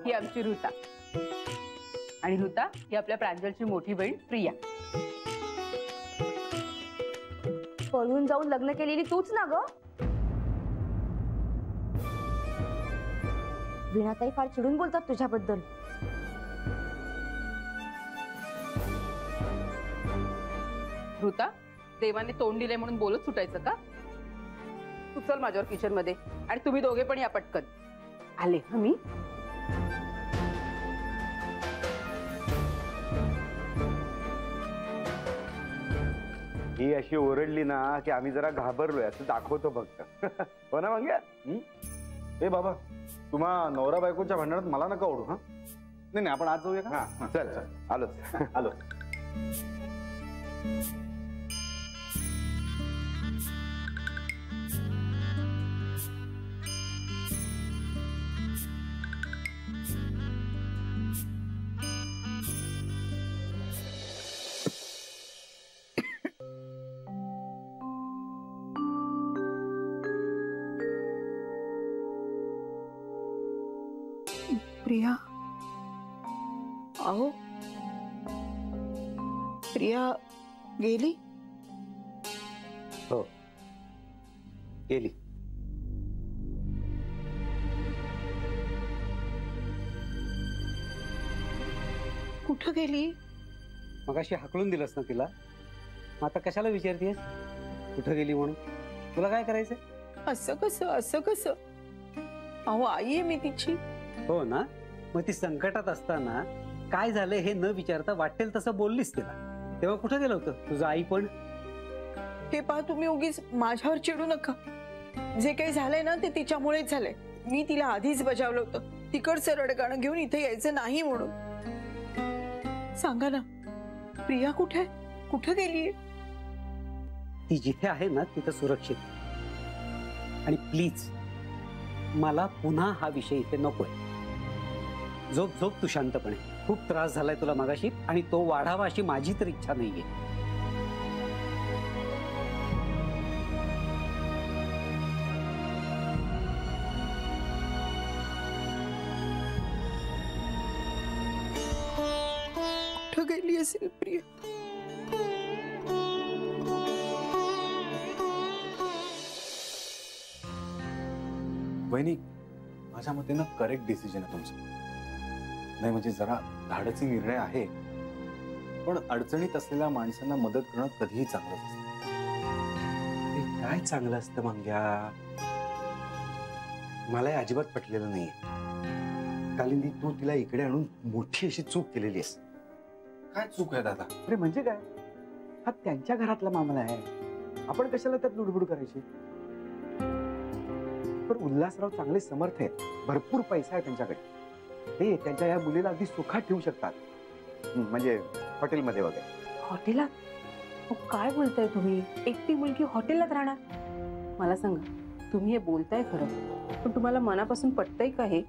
ही आमची ऋता आणि ऋता ही आपल्या प्रांजलची मोठी बहीण प्रिया. पळून जाऊन लग्न केलेली तूच ना ग? वीणाताई फार चिडून बोलतात तुझ्याबद्दल. ऋता, देवाने तोंड दिले म्हणून बोलत सुटायचं का? तू चल माझ्यावर किचन मध्ये आणि तुम्ही दोघे पण या पटकन. आले मी. ही अशी ओरडली ना की आम्ही जरा घाबरलोय असं दाखवतो फक्त. हो ना मंग्या? ए बाबा, तुम्हा नवरा बायकोच्या भांडणात मला नका ओढू. हा नाही आपण आज जाऊया का? हा चल चल आलोच आलो. प्रिया, आओ. प्रिया गेली? हो गेली. कुठं गेली? मगाशी हाकलून दिलंस ना तिला, आता कशाला विचारतेस कुठं गेली म्हणून? तुला काय करायचंय? असं कसं असं कसं? अहो आई आहे मी तिची. हो ना, मग ती संकटात असताना काय झालं हे न विचारता वाटेल तसं बोललीस तिला, तेव्हा कुठं गेलं होतं तुझं आई पण? हे पहा, तुम्ही उगीच माझ्यावर चिडू नका. जे काही झालंय ना ते तिच्यामुळेच झालंय. मी तिला आधीच बजावलं होतं तिकडचं रडगाणं घेऊन इथे यायचं नाही म्हणून. सांगा ना, प्रिया कुठे कुठं गेलीये? ती जिथे आहे ना तिथं सुरक्षित. आणि प्लीज मला पुन्हा हा विषय इथे नकोय. झोप झोप तू शांतपणे. खूप त्रास झालाय तुला मगाशी आणि तो वाढावा अशी माझी तर इच्छा नाहीये. कुठं गेली असेल प्रिया? वहिनी, माझ्या मते ना करेक्ट डिसिजन आहे तुमचं. नाही म्हणजे जरा धाडसी निर्णय आहे, पण अडचणीत असलेल्या माणसांना मदत करणं कधीही चांगलंच असतं. काय चांगलं असतं मंग्या? मला अजिबात पटलेलं नाहीये. कालिंदी, तू तिला इकडे आणून मोठी अशी चूक केलेली आहेस. काय चूक आहे दादा? अरे म्हणजे काय, हा त्यांच्या घरातला मामला आहे, आपण कशाला त्यात लुडबुड करायची? पण उल्हासराव चांगले समर्थ आहेत, भरपूर पैसा आहे त्यांच्याकडे. ते त्यांच्या या मुलीला अगदी सुखात ठेवू शकतात, म्हणजे हॉटेलमध्ये वगैरे. हॉटेलात? काय बोलताय तुम्ही? एकटी मुलगी हॉटेलात राहणार? मला सांगा, तुम्ही हे बोलताय खरं, पण तुम्हाला मनापासून पटतंय का हे?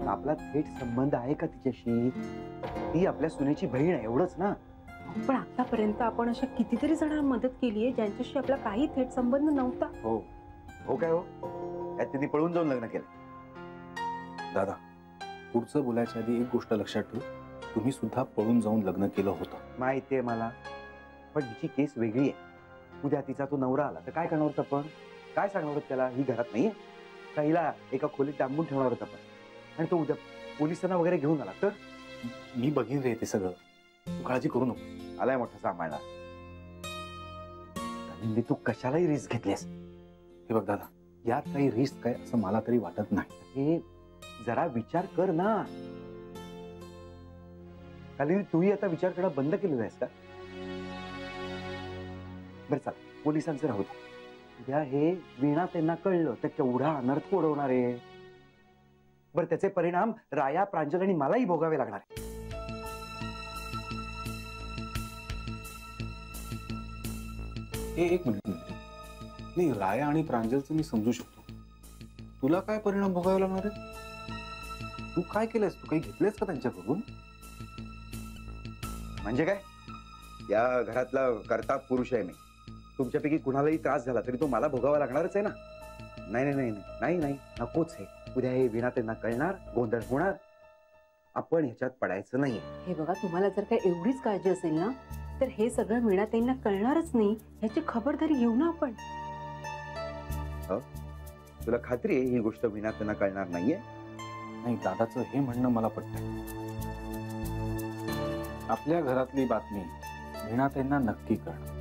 आपला थेट संबंध आहे का तिच्याशी? ती आपल्या सुनेची बहीण आहे, एवढंच ना. पण आतापर्यंत आपण अशा कितीतरी जणांना मदत केली आहे ज्यांच्याशी आपला काही थेट संबंध नव्हता. हो हो काय हो, यात त्यांनी पळून जाऊन लग्न केलं. दादा, पुढचं बोलायच्या आधी एक गोष्ट लक्षात ठेव, तुम्ही सुद्धा पळून जाऊन लग्न केलं होतं. माहितीये मला, पण हिची केस वेगळी आहे. उद्या तिचा तो नवरा आला तर काय करणार होतं? पण काय सांगणार होतं त्याला, ही घरात नाहीये का? हिला एका खोलीत डांबून ठेवणार होता पण, आणि तो उद्या पोलिसांना वगैरे घेऊन आला तर? मी बघीन रे ते सगळं, तू काळजी करू नको. आलाय मोठा सांभाळणार. तू कशालाही रिस्क घेतलीस. हे बघ दादा, यात काही रिस्क काय असं मला तरी वाटत नाही. हे जरा विचार कर ना. काली, तूही आता विचार करणं बंद केलेला आहेस का? बरं चाल, पोलिसांचं राहू दे. उद्या हे वीणा त्यांना कळलं तर केवढा अनर्थ ओढवणार आहे. बरं, त्याचे परिणाम राया, प्रांजल आणि मलाही भोगावे लागणार आहे. एक मिनिट. नाही, राया आणि प्रांजलचं मी समजू शकतो. तुला काय परिणाम भोगावे लागणार आहे? तू काय केलंयस? तू काही घेतलंयस का त्यांच्याकडून? म्हणजे काय, या घरातला कर्ता पुरुष आहे मी. तुमच्यापैकी कुणालाही त्रास झाला तरी तो मला भोगावा लागणारच आहे ना. नाही नाही नाही नाही नाही नकोच हे. उद्या हे वीणा त्यांना कळणार, गोंधळ होणार. आपण ह्याच्यात पडायचं नाहीये. हे बघा, तुम्हाला जर काही एवढीच काळजी असेल ना, तर हे सगळं वीणाताईंना कळणारच नाही ह्याची खबरदारी घेऊ ना आपण. तुला खात्री आहे ही गोष्ट वीणा त्यांना कळणार नाहीये? नाही, दादाचं हे म्हणणं मला पटतंय. आपल्या घरातली बातमी वीणाताईंना नक्की कळणार.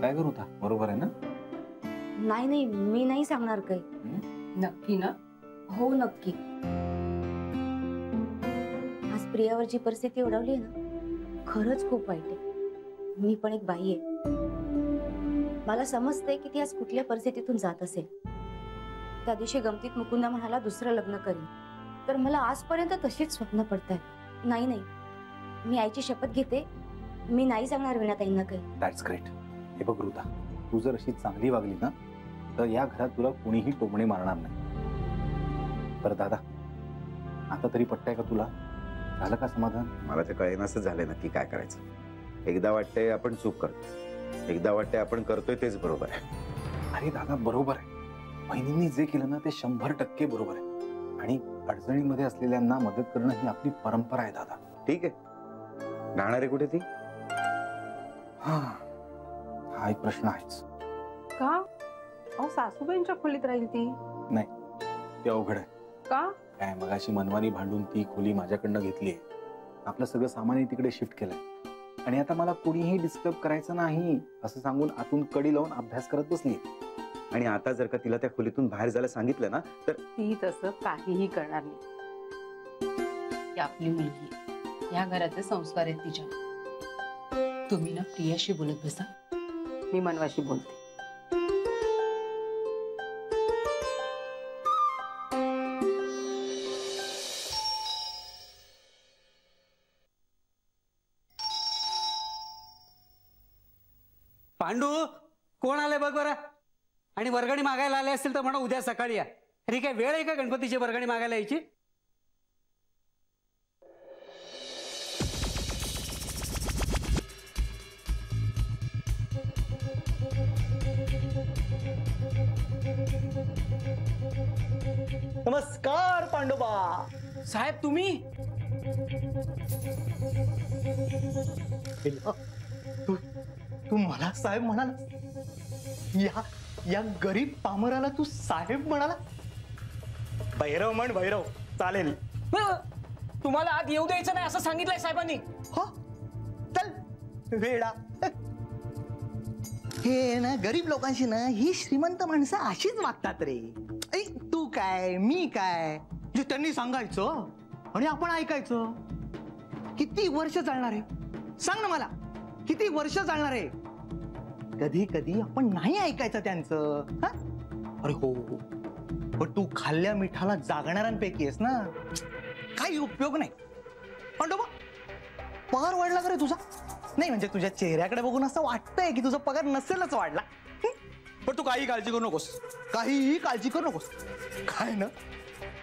काय करू था, बरोबर आहे ना? नाही नाही, मी नाही सांगणार काही. नक्की ना? हो नक्की. आज प्रियावरची परिस्थिती ओढवली आहे ना, खरंच खूप वाईट आहे. मी पण एक बाई आहे. मला समजते की ती आज कुठल्या परिस्थितीतून जात असेल. त्या दिवशी गमतीत मुकुंदा म्हणाला दुसरं लग्न करीन, तर मला आजपर्यंत तशीच स्वप्न पडतात. नाही नाही, मी आईची शपथ घेते, मी नाही सांगणार वीणाताईंना काही. That's great. हे बघ रुता, तू जर अशी चांगली वागली ना, तर या घरात तुला कोणीही टोमणे मारणार नाही. बरं दादा, आता तरी पटतंय का तुला? झालं का समाधान? मला ते कळेनासं झालंय नक्की काय करायचं. एकदा वाटतंय आपण चूक करतो, एकदा वाटतंय आपण करतोय तेच बरोबर आहे. अरे दादा, बरोबर आहे. बहिणींनी जे केलं ना ते 100% बरोबर आहे. आणि अडचणींमध्ये असलेल्यांना मदत करणं ही आपली परंपरा आहे दादा. ठीक आहे, राहणार आहे कुठे ती? हा एक प्रश्न आहेच. का? अहो, सासूबाईंच्या खोलीत राहील ती. ते अवघड आहे. का? काय, मगाशी मनमानी भांडून ती खोली माझ्याकडनं घेतलीये. आपलं सगळं सामानही तिकडे शिफ्ट केलंय. आणि आता मला कोणीही डिस्टर्ब करायचं नाही असं सांगून आतून कडी लावून अभ्यास करत बसली. आणि आता जर का तिला त्या खोलीतून बाहेर जायला सांगितलं ना, तर ती तसं काहीही करणार नाही. ती आपली मुलगी आहे. या घराचे संस्कार आहेत तिच्या. तुम्ही ना प्रियाशी बोलत बसा, मी मनवाशी बोलते. पांडू, कोण आले बघ बरं. आणि वर्गणी मागायला आले असतील तर म्हणा उद्या सकाळी या. अरे काय वेळ आहे का गणपतीची वर्गणी मागायला यायची? नमस्कार पांडोबा साहेब, तुम्ही? तू तू मला साहेब म्हणाला? या या गरीब पामराला तू साहेब म्हणाला? भैरव म्हण भैरव, चालेल. तुम्हाला आत येऊ द्यायचं नाही असं सांगितलंय साहेबांनी. हो चल वेडा. हे ना गरीब लोकांशी ना ही श्रीमंत माणसं अशीच वागतात रे. ऐ, तू काय मी काय जे त्यांनी सांगायचं आणि आपण ऐकायचं. किती वर्ष चालणार आहे सांग ना मला, किती वर्ष चालणार आहे? कधी कधी आपण नाही ऐकायचं त्यांचं. अरे हो, पण तू खाल्ल्या मिठाला जागणाऱ्यांपैकी आहेस ना, काही उपयोग नाही. पांडोबा, पगार वाढला का रे तुझा? नाही म्हणजे तुझ्या चेहऱ्याकडे बघून असं वाटतंय की तुझा पगार नसेलच वाढला. पण तू काही काळजी करू नकोस, काहीही काळजी करू नकोस. काय ना,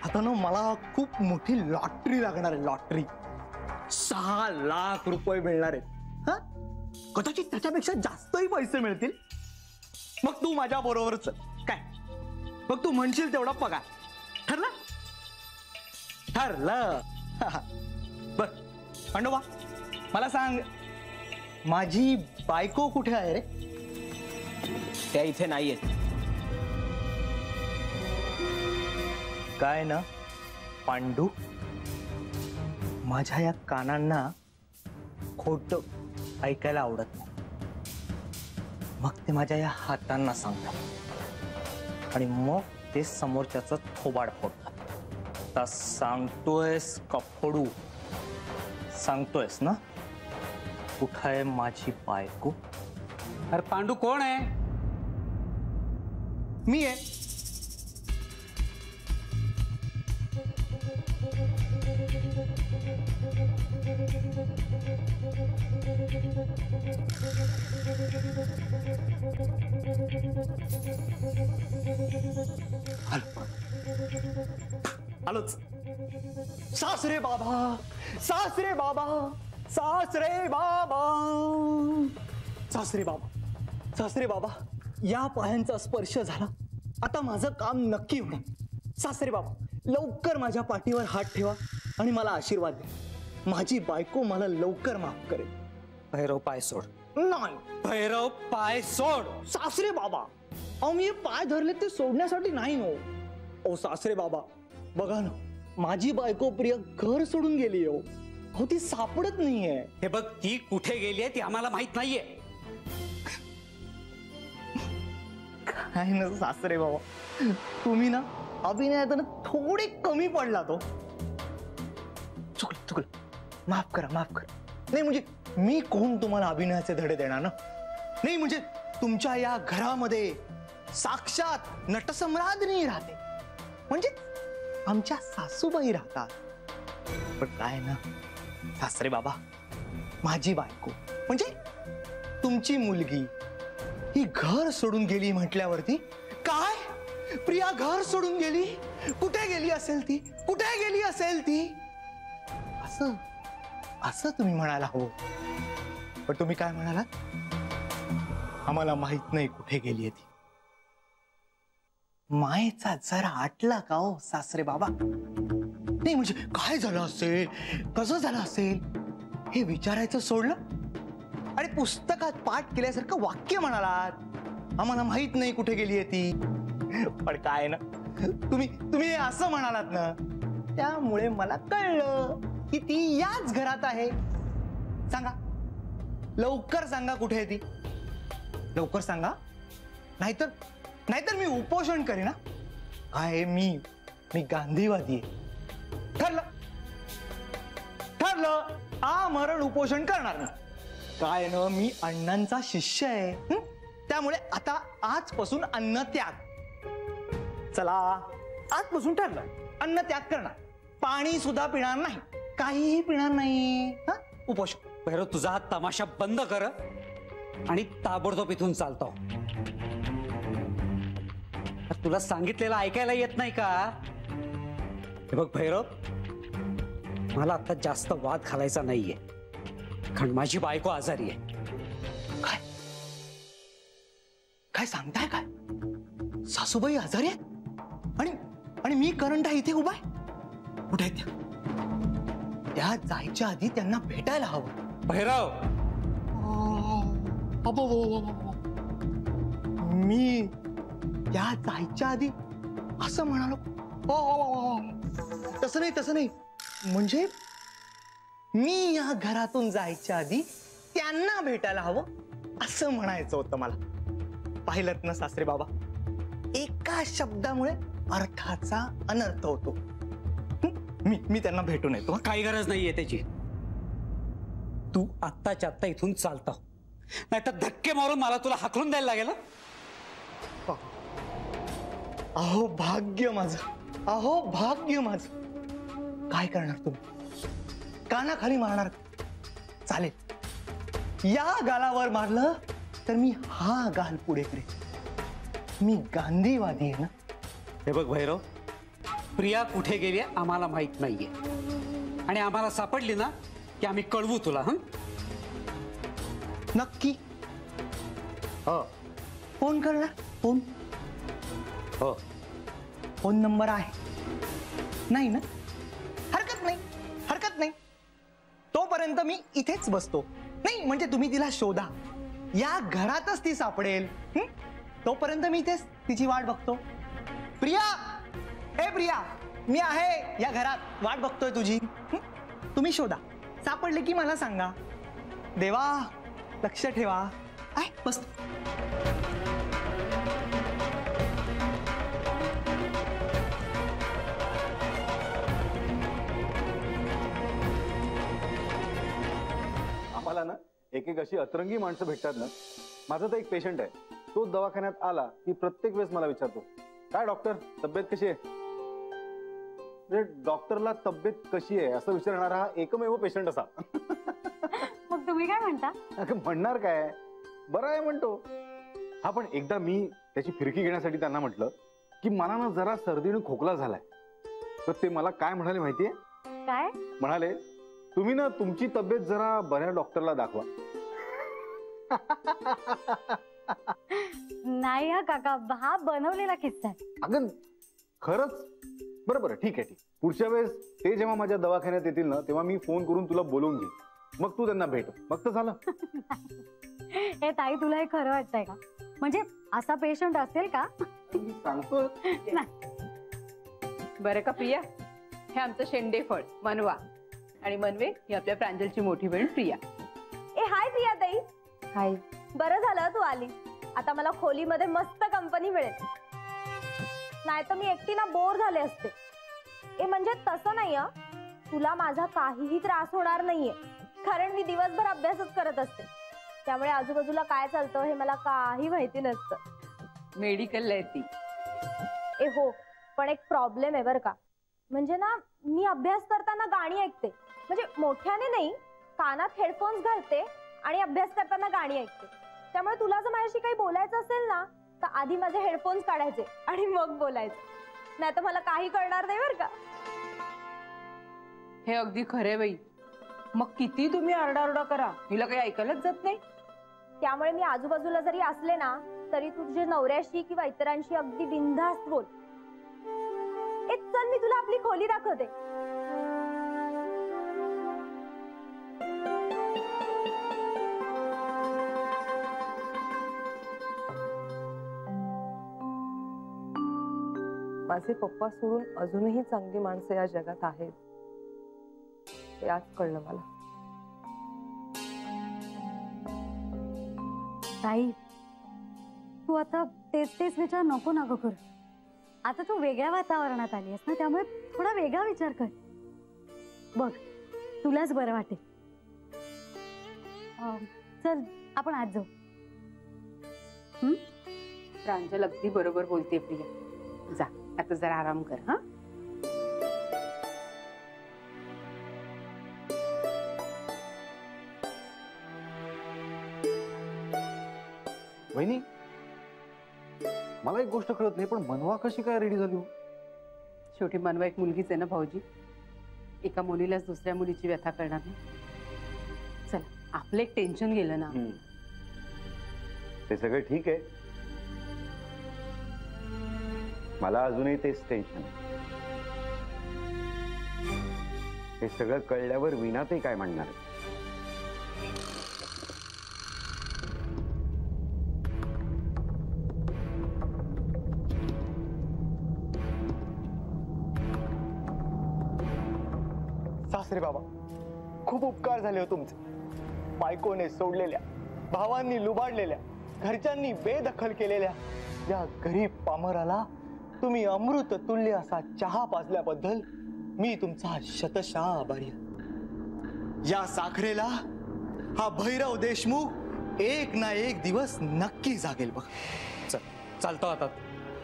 आता ना मला खूप मोठी लॉटरी लागणार आहे. लॉटरी 6 लाख रुपये मिळणार आहेत. कदाचित त्याच्यापेक्षा जास्तही पैसे मिळतील. मग तू माझ्या बरोबरच काय, मग तू म्हणशील तेवढा पगार. ठरलं? ठरलं. बर पांडोबा, मला सांग, माझी बायको कुठे आहे रे? त्या इथे नाहीयेत. काय ना पांडू, माझ्या या कानांना खोटं ऐकायला आवडत नाही. मग ते माझ्या या हातांना सांगतात आणि मग ते समोरच्याचं थोबाड फोडतात. आता सांगतोयस का फोडू? सांगतोयस ना? कुठं आहे माझी बायको? अरे पांडू कोण आहे? मी आहे. आलोच. सासरे बाबा, सासरे बाबा, सासरे बाबा, सासरे बाबा, सासरे बाबा, या पायांचा स्पर्श झाला, आता माझं काम नक्की होणार. सासरे बाबा, लवकर माझ्या पाठीवर हात ठेवा आणि मला आशीर्वाद द्या. माझी बायको मला लवकर माफ करेल. भैरव पाय सोड. नाही भैरव पाय सोड. सासरे बाबा, अहो मी पाय धरले ते सोडण्यासाठी नाही नो. अहो सासरे बाबा, बघा ना, माझी बायको प्रिया घर सोडून गेली हो. अहो ती सापडत नाहीये. हे बघ, ती कुठे गेली आहे ती आम्हाला माहित नाहीये. काय ना सासरे बाबा, तुम्ही ना अभिनयात ना थोडे कमी पडला तो. चुकलं, माफ करा. नाही म्हणजे मी कोण तुम्हाला अभिनयाचे धडे देणार ना. नाही म्हणजे तुमच्या या घरामध्ये साक्षात नटसम्राज्ञी राहते, म्हणजे आमच्या सासूबाई राहतात. पण काय ना सासरे बाबा, माझी बायको म्हणजे तुमची मुलगी ही घर सोडून गेली म्हटल्यावरती, काय प्रिया घर सोडून गेली, कुठे गेली असेल ती असं तुम्ही म्हणाला हो. पण तुम्ही काय म्हणालात? आम्हाला माहित नाही कुठे गेली ती. मायेचा जरा आटला का हो सासरे बाबा? नाही म्हणजे काय झालं असेल, कसं झालं असेल हे विचारायचं सोडलं आणि पुस्तकात पाठ केल्यासारखं वाक्य म्हणालात, आम्हाला माहित नाही कुठे गेली ती. पण काय ना, तुम्ही असं म्हणालात ना, त्यामुळे मला कळलं की ती याच घरात आहे. सांगा, लवकर सांगा कुठे आहे ती, लवकर सांगा, नाहीतर मी उपोषण करेन. काय मी गांधीवादी आहे. ठरलं आमरण उपोषण करणार नाही. काय ना, मी अण्णांचा शिष्य आहे, त्यामुळे आता आजपासून अन्न त्याग. चला, आजपासून ठरलं, अन्न त्याग करणार, पाणी सुद्धा पिणार नाही, काहीही पिणार नाही. उपोषण. भैरव, तुझा हा तमाशा बंद कर आणि ताबडतोब इथून चालतो. तुला सांगितलेलं ऐकायला येत नाही का? हे बघ भैरव, मला आता जास्त वाद घालायचा नाहीये, कारण माझी बायको आजारी आहे. काय सांगताय? काय सासूबाई आजारी आहेत आणि मी करंटा इथे उभा आहे? कुठे आहेत त्या जायच्या आधी त्यांना भेटायला हवं. भैरव, मी त्या जायच्या आधी असं म्हणालो? तसं नाही, म्हणजे मी या घरातून जायच्या आधी त्यांना भेटायला हवं असं म्हणायचं होतं मला. पाहिलं ना सासरे बाबा, एका शब्दामुळे अर्थाचा अनर्थ होतो. मी त्यांना भेटून येतो. काही गरज नाहीये त्याची. तू आत्ताच्या आत्ता इथून चालता, नाहीतर धक्के मारून मला तुला हाकलून द्यायला लागेल. अहो भाग्य माझं, काय करणार तुम्ही? कानाखाली मारणार? चालेल, या गालावर मारलं तर मी हा गाल पुढे करेन. मी गांधीवादी आहे ना. हे बघ भैरव, प्रिया कुठे गेली आम्हाला माहित नाहीये, आणि आम्हाला सापडली ना की आम्ही कळवू तुला. नक्की? फोन करणार? फोन? हो. फोन नंबर आहे? नाही ना? हरकत नाही. तोपर्यंत मी इथेच बसतो. नाही म्हणजे तुम्ही तिला शोधा, या घरातच ती सापडेल. तोपर्यंत मी इथेच तिची वाट बघतो. प्रिया, हे प्रिया, मी आहे या घरात, वाट बघतोय तुझी. तुम्ही शोधा, सापडले की मला सांगा. देवा, लक्ष ठेवा. बस. आम्हाला ना एक अशी अतरंगी माणसं भेटतात ना. माझा तर एक पेशंट आहे, तो दवाखान्यात आला की प्रत्येक वेळेस मला विचारतो, काय डॉक्टर तब्येत कशी आहे? म्हणजे डॉक्टरला तब्येत कशी आहे असं विचारणारा हा एकमेव पेशंट असा. मग तुम्ही काय म्हणता? म्हणणार काय, बरं आहे म्हणतो. हा, पण एकदा मी त्याची फिरकी घेण्यासाठी त्यांना म्हटलं की मला ना जरा सर्दी आणि खोकला झालाय. तर ते मला काय म्हणाले माहितीये? काय म्हणाले, तुम्ही ना तुमची तब्येत जरा बऱ्या डॉक्टरला दाखवा. नाही हा काका, हा बनवलेला किस्सा आहे. अगं खरंच? बरं बरं, ठीक आहे ठीक. पुढच्या वेळेस ते जेव्हा माझ्या दवाखान्यात येतील ना, तेव्हा मी फोन करून तुला बोलवून घेईन. मग तू त्यांना भेट, मग तर झालं. हे ताई, तुला हे खरं वाटतंय का? म्हणजे असा पेशंट असेल का? मी सांगतो. बरं का प्रिया, हे आमचं शेंडे फळ मनवा आणि मनवे ही आपल्या प्रांजलची मोठी बहीण प्रिया. ए हाय प्रिया ताई. हाय. बरं झालं तू आली. आता मला खोलीमध्ये मस्त कंपनी मिळेल, नाही तर मी एकटी ना बोर झाले असते. ए म्हणजे तसं नाही हं, तुला माझा काहीही त्रास होणार नाहीये, कारण मी दिवसभर अभ्यासच करत असते. त्यामुळे आजूबाजूला काय चालतं हे मला काही माहिती नसतं. मेडिकलला आहे ती. ए हो, पण एक प्रॉब्लेम आहे बरं का. म्हणजे ना, मी अभ्यास करताना गाणी ऐकते. म्हणजे मोठ्याने नाही, कानात हेडफोन्स घालते आणि अभ्यास करताना गाणी ऐकते. त्यामुळे तुला जर माझ्याशी काही बोलायचं असेल ना, तर आधी माझे हेडफोन्स काढायचे आणि मग बोलायचं, नाही तर मला काही कळणार नाही बरं का. हे अगदी खरे बाई. मग किती तुम्ही आरडाओरडा करा, हिला काही ऐकायलाच जात नाही. त्यामुळे मी आजूबाजूला जरी असले ना, तरी तुझ्या नवऱ्याशी किंवा इतरांशी अगदी बिनधास्त बोल. चल, मी तुला आपली खोली दाखवते. माझे पप्पा सोडून अजूनही चांगली माणसं या जगात आहेत, हे आज कळलं मला. ताई, तू आता तेच तेच विचार नको ना कर. आता तू वेगळ्या वातावरणात आली आहेस ना, त्यामुळे थोडा वेगळा विचार कर. बघ, तुलाच बरं वाटेल. चल, आपण आज जाऊ. प्रांजल अगदी बरोबर बोलते प्रिया. जा आता जरा आराम कर. हा, वहिनी, मला एक गोष्ट कळत नाही, पण मनवा कशी काय रेडी झाली? शेवटी मनवा एक मुलगीच आहे ना भाऊजी. एका मुलीलाच दुसऱ्या मुलीची व्यथा करणार नाही. चला, आपलं एक टेन्शन गेलं ना. ते सगळं ठीक आहे, मला अजूनही तेच टेन्शन. हे सगळं कळल्यावर विना ते काय म्हणणार? सासरे बाबा, खूप उपकार झाले हो तुमचे. बायकोने सोडलेल्या, भावांनी लुबाडलेल्या, घरच्यांनी बेदखल केलेल्या या गरीब पामराला तुम्ही अमृत तुल्य असा चहा पाजल्याबद्दल मी तुमचा शतशः आभारी आहे. या साखरेला हा भैरव देशमुख एक ना एक दिवस नक्की जागेल बघ. चालतो आता.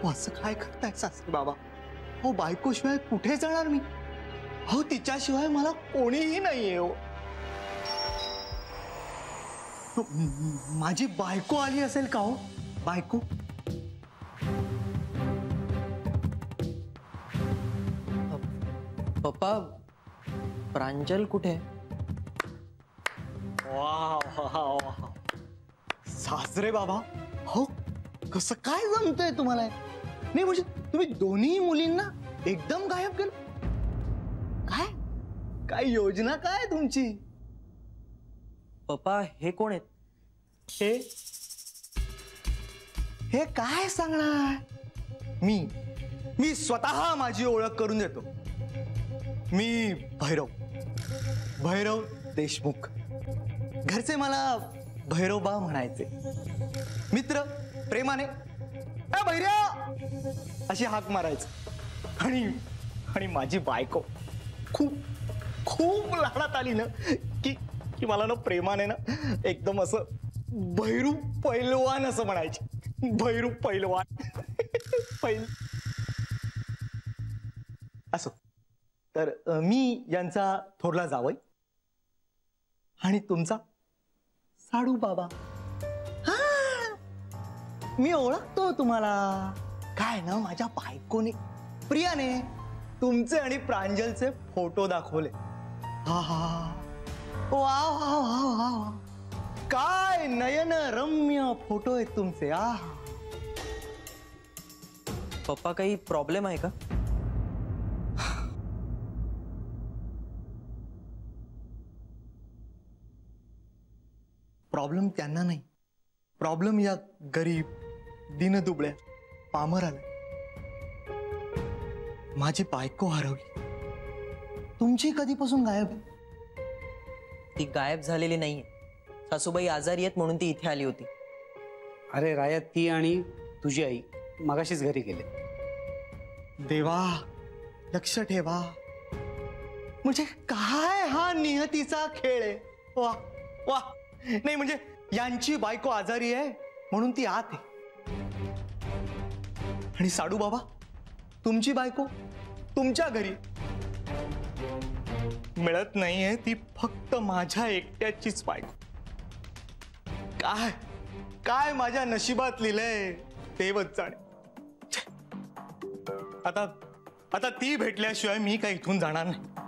असं काय करताय सासरे बाबा? हो, बायकोशिवाय कुठे जाणार मी? हो, तिच्याशिवाय मला कोणीही नाहीये हो. माझी बायको आली असेल का हो? बायको पप्पा, प्रांजल कुठे? सासरे बाबा, हो कसं काय जमतंय तुम्हाला? नाही म्हणजे तुम्ही दोन्ही मुलींना एकदम गायब केलं? काय काय योजना काय तुमची? पप्पा, हे कोण आहेत? हे काय सांगणार? मी स्वतः माझी ओळख करून देतो. मी भैरव देशमुख. घरचे मला भैरवबा म्हणायचे. मित्र प्रेमाने भैरव अशी हाक मारायचं. आणि माझी बायको खूप खूप लाडात आली ना की मला ना प्रेमाने ना एकदम असं भैरू पैलवान असं म्हणायचे. भैरू पैलवान. असो, तर मी यांचा थोरला जावई आणि तुमचा साडू बाबा. मी ओळखतो तुम्हाला. काय ना, माझ्या बायकोने प्रियाने तुमचे आणि प्रांजलचे फोटो दाखवले. हा हा, वा वा वा वा, काय नयन रम्य फोटो आहेत तुमचे. पप्पा काही प्रॉब्लेम आहे का? प्रॉब्लेम त्यांना नाही, प्रॉब्लेम या गरीब दीनदुबळ्या पामराला. माझी बायको हरवली. तुमची कधीपासून गायब आहे? ती गायब झालेली नाहीये. सासूबाई आजारी आहेत म्हणून ती इथे आली होती. अरे राया, ती आणि तुझी आई मगाशीच घरी गेले. देवा, लक्ष ठेवा. म्हणजे काय हा नियतीचा खेळ आहे. वा वा. नाही म्हणजे यांची बायको आजारी आहे म्हणून ती आत आहे. आणि साडू बाबा, तुमची बायको तुमच्या घरी मिळत नाहीये. ती फक्त माझ्या एकट्याचीच बायको. काय काय माझ्या नशिबात लिहिलंय देवच जाणे. आता ती भेटल्याशिवाय मी काही इथून जाणार नाही.